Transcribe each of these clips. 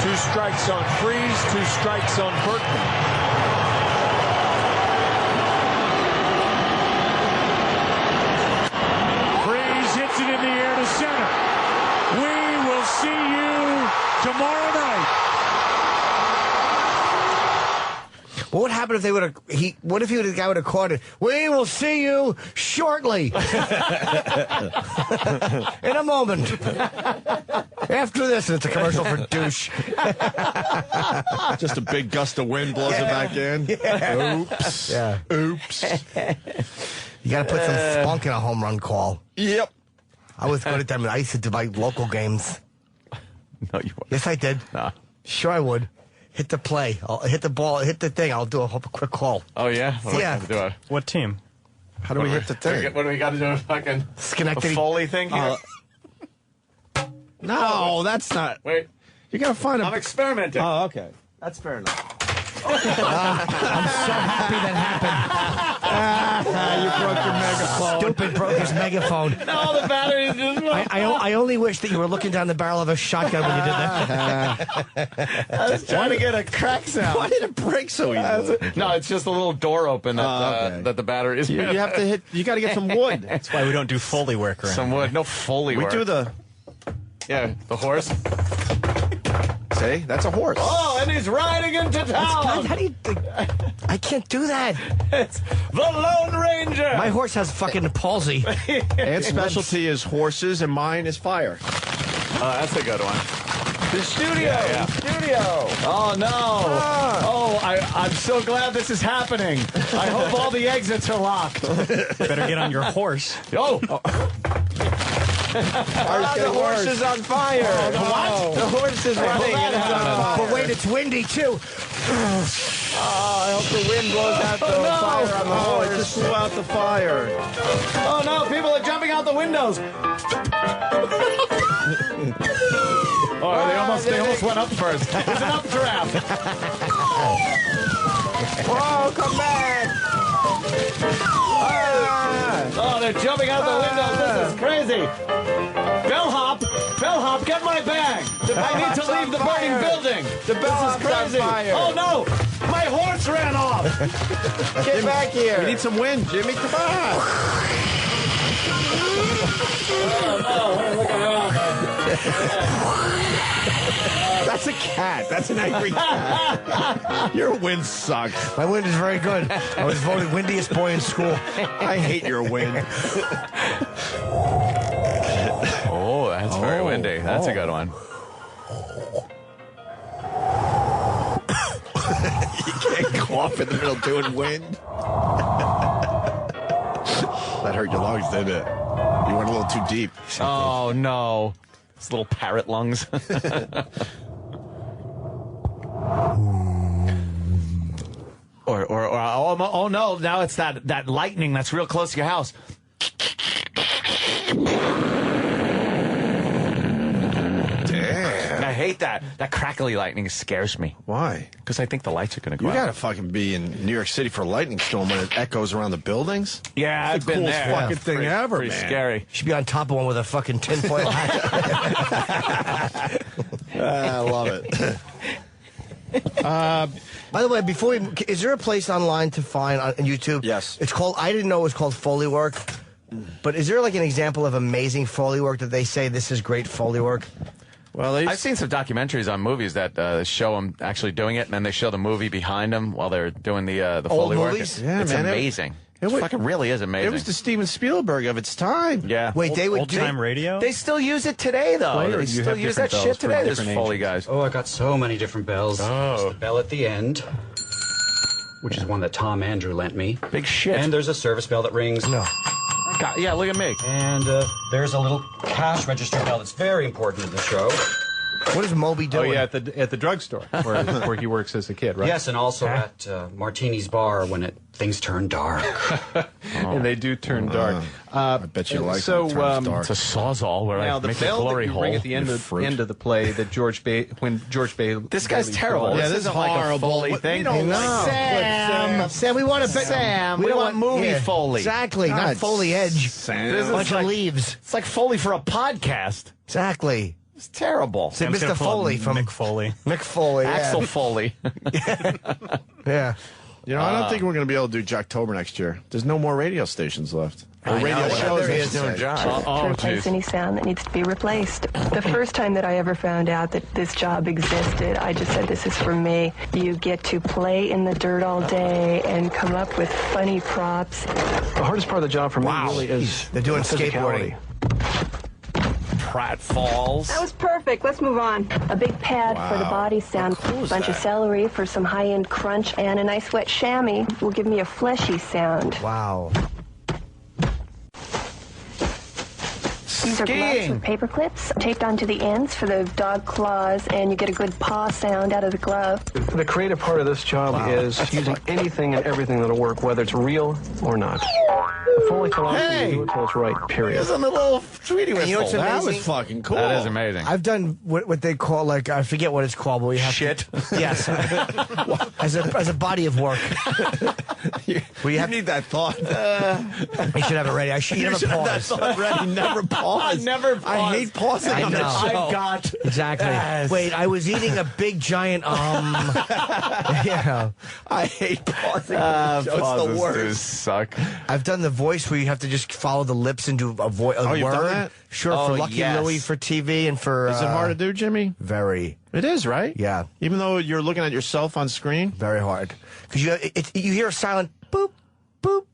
2 strikes on Freeze, 2 strikes on Berkman. Freeze hits it in the air to center. We will see you tomorrow night. What would happen if they would have? What if the guy would have caught it? We will see you shortly. In a moment. After this, it's a commercial for douche. Just a big gust of wind blows it back in. Yeah. Oops. Yeah. Oops. You got to put some spunk in a home run call. Yep. I was good at them. I used to do my local games. No, you weren't. Yes, I did. Nah. Sure, I would. Hit the play. I'll hit the ball. Hit the thing. I'll do a quick call. Oh, yeah? Yeah. What team? How do we hit the thing? What do we got to do? Fucking Schenectady. Foley thing here? No, that's not. Wait. You got to find I'm a. experimenting. Oh, okay. That's fair enough. I'm so happy that happened. You broke your megaphone. Stupid broke his megaphone. No, the battery's just... I only wish that you were looking down the barrel of a shotgun when you did that. I was trying to get a crack sound. Why did it break so easily? No, it's just a little door open that, that the battery is... You have to hit. You got to get some wood. That's why we don't do Foley work around. Some wood. No Foley We work. do the. Yeah, the horse. See, that's a horse. Oh, and he's riding into town. How do you? I can't do that. It's the Lone Ranger. My horse has fucking palsy. Ed's specialty is horses, and mine is fire. Oh, that's a good one. The studio. Yeah. Studio. Oh, no. Oh, I'm so glad this is happening. I hope all the exits are locked. Better get on your horse. Oh. The horse is on fire. Oh, no. What? The horse is running and it's on fire. But wait, it's windy too. Oh, I hope the wind blows out the fire on the horse. It just blew out the fire. Oh, no. People are jumping out the windows. Oh, they almost went up first. There's an updraft. Whoa, come back. Oh, they're jumping out the windows. This is crazy. Bellhop, get my bag. I need to leave the burning building. The bellhop's This is crazy. on fire. Oh, no. My horse ran off. Get back here. We need some wind, Jimmy. Come on. That's a cat. That's an angry cat. Your wind sucks. My wind is very good. I was voted windiest boy in school. I hate your wind. Oh, that's very windy. That's a good one. You can't cough in the middle doing wind. That hurt your lungs, didn't it? You went a little too deep. Oh, no. It's little parrot lungs. Oh no, now it's that lightning that's real close to your house. Damn. I hate that. That crackly lightning scares me. Why? Because I think the lights are going to go You out. gotta fucking be in New York City for a lightning storm when it echoes around the buildings. Yeah, It's I've the been coolest there. fucking thing Pretty- ever, pretty man. scary. Should be on top of one with a fucking tinfoil hat. I love it. By the way, before we, is there a place online to find on YouTube? Yes. It's called, I didn't know it was called Foley work, but is there like an example of amazing Foley work that they say this is great Foley work? Well, I've seen some documentaries on movies that show them actually doing it, and then they show the movie behind them while they're doing the Foley work. movies? Yeah, It's man, amazing. it It fucking really is amazing. It was the Steven Spielberg of its time. yeah. Wait, they would Old time radio? They still use it today, though. Well, They you still have use that different shit bells for today, these different Foley ages. guys. Oh, I got so many different bells. There's the bell at the end, which is one that Tom Andrew lent me. Big shit. And there's a service bell that rings. No. God, yeah, look at me. And there's a little cash register bell that's very important to the show. What is Moby Oh doing? yeah, at the drugstr where he works as a kid, right? Yes, and also at Martini's Bar when things turn dark. And they do turn dark. I bet you like so, it. Turns dark. It's a sawzall where Now I the make a bell glory that you hole. ring at the end of the play that when George Bailey. This guy's terrible. Yeah, this this isn't is like a horrible. Foley What- thing. we don't like Sam, we want to Sam, we want movie Foley. Exactly, not God, Foley Edge. Sam. This is Bunch like- of leaves. It's like Foley for a podcast. Exactly. It's terrible. So I'm just Mr. gonna pull up Foley from Mick Foley. Mick Foley. Yeah. Axel Foley. Yeah. You know, I don't think we're going to be able to do Jocktober next year. There's no more radio stations left. Or radio shows. There is. I should say. Oh, Replace jeez. any sound that needs to be replaced. The first time that I ever found out that this job existed, I just said, this is for me. You get to play in the dirt all day and come up with funny props. The hardest part of the job for me really is They're doing physicality. skateboarding. Pratfalls. That was perfect. Let's move on. A big pad for the body sound, a bunch of celery for some high-end crunch, and a nice wet chamois will give me a fleshy sound. Wow. These are gloves with paper clips taped onto the ends for the dog claws, and you get a good paw sound out of the glove. The creative part of this job is using anything and everything that'll work, whether it's real or not. The Foley philosophy is do it till it's right, period. There's a little sweetie whistle. You know what's That amazing? was fucking cool. That is amazing. I've done what they call, like, I forget what it's called, but we have Shit. to... Yes. as a body of work. You need that thought. You should have it ready. You never should have that pause. thought ready. Never pause. Never pause. I hate pausing I on know. this show. I've got. Exactly. Yes. Wait, I was eating a big giant yeah. I hate pausing. It's the Pauses do worst. suck. I've done the voice where you have to just follow the lips and do a Oh, word. you've done that? Sure, Oh, for Lucky yes. Louie for TV and for. Is it hard to do, Jimmy? Very, It is, right? Yeah. Even though you're looking at yourself on screen? very hard. Because you hear a silent boop, boop,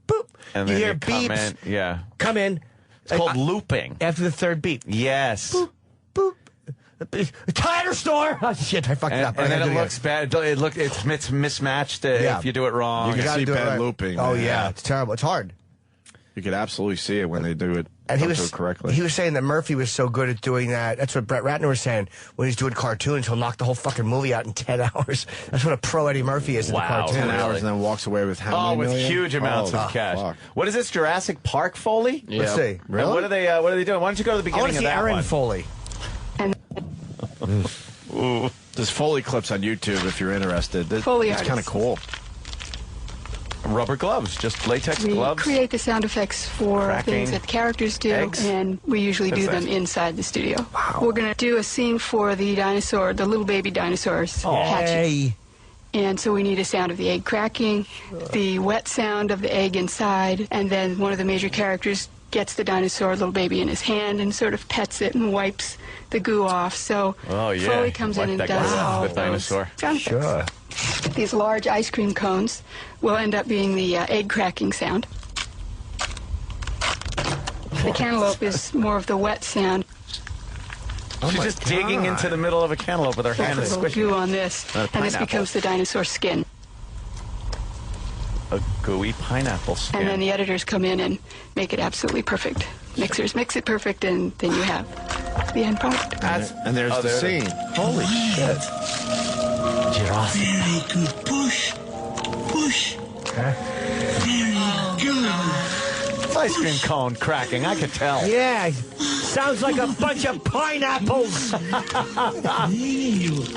boop. And you then hear you come beeps in. Yeah. come in. It's called looping. After the third beep. Yes. Boop. Tire store. Oh, shit, I fucked it up. I And then gotta it do looks bad. It's mismatched Yeah. if you do it wrong. You can gotta see do it bad right. looping. Oh man. yeah, it's terrible. It's hard. You could absolutely see it when they do it. And he don't do was it correctly. He was saying that Murphy was so good at doing that. That's what Brett Ratner was saying. When he's doing cartoons, he'll knock the whole fucking movie out in 10 hours. That's what a pro Eddie Murphy is in Wow. the cartoon. 10 Really? hours and then walks away with how many with million? huge amounts Oh, of cash. fuck. What is this, Jurassic Park Foley? Let's see. And what are they doing? Why don't you go to the I want beginning to of see that Aaron one? Foley. There's Foley clips on YouTube if you're interested. Foley it's kind of artists. cool. Rubber gloves, just latex We gloves. create the sound effects for Cracking. things that the characters do, Eggs. and we usually do them inside the studio. We're going to do a scene for the dinosaur, the little baby dinosaurs hatching. Hey. And so we need a sound of the egg cracking, the wet sound of the egg inside, and then one of the major characters gets the dinosaur, little baby, in his hand and sort of pets it and wipes the goo off. So Oh, yeah. Foley comes in Wipe and that does goo off all the those dinosaur. sound effects. These large ice cream cones will end up being the egg cracking sound. The cantaloupe is more of the wet sound. She's just digging into the middle of a cantaloupe with her hand and There's a little squishing goo it. on this, Not a and this pineapple. becomes the dinosaur skin. A gooey pineapple skin. And then the editors come in and make it absolutely perfect. Mixers mix it perfect, and then you have the end product. And there's the there it scene. Holy shit. Very good. Push. Push. Very good. It's ice cream cone cracking, I could tell. Yeah. Sounds like a bunch of pineapples. And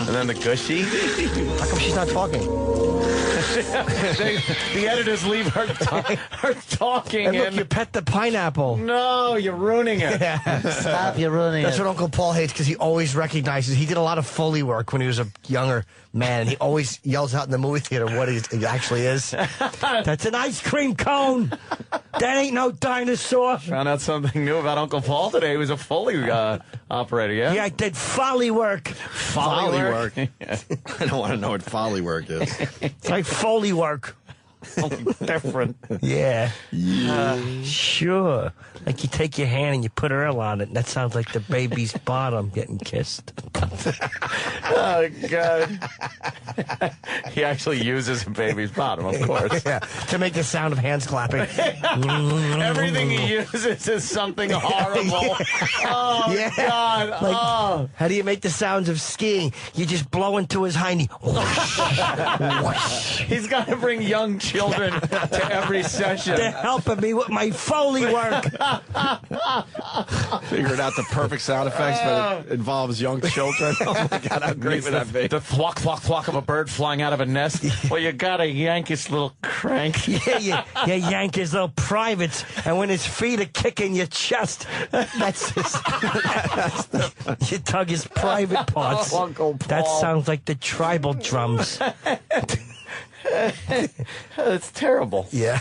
then the gushy. How come she's not talking? The editors leave her, her talking. And look, you pet the pineapple. No, you're ruining it. Stop, you're ruining That's what Uncle Paul hates because he always recognizes. He did a lot of Foley work when he was a younger man. And he always yells out in the movie theater what he actually is. That's an ice cream cone. That ain't no dinosaur. Found out something new about Uncle Paul today. He was a Foley operator, yeah? Yeah, I did Foley work. Foley work. I don't want to know what Foley work is. It's like Foley work. Different. Yeah. Sure. Like you take your hand and you put oil on it, and that sounds like the baby's bottom getting kissed. Oh, God. He actually uses a baby's bottom, of course. Yeah, to make the sound of hands clapping. Everything he uses is something horrible. Oh, Yeah. God. Like, Oh. how do you make the sounds of skiing? You just blow into his hiney. He's got to bring young children children to every session. They're helping me with my Foley work. Figured out the perfect sound effects, but it involves young children. Oh my God, how great would that be? The thwack, thwack, thwack of a bird flying out of a nest. Well, you gotta yank his little crank. Yeah, you yank his little privates, and when his feet are kicking your chest, you tug his private parts. Oh, Uncle Paul. That sounds like the tribal drums. It's terrible. Yeah.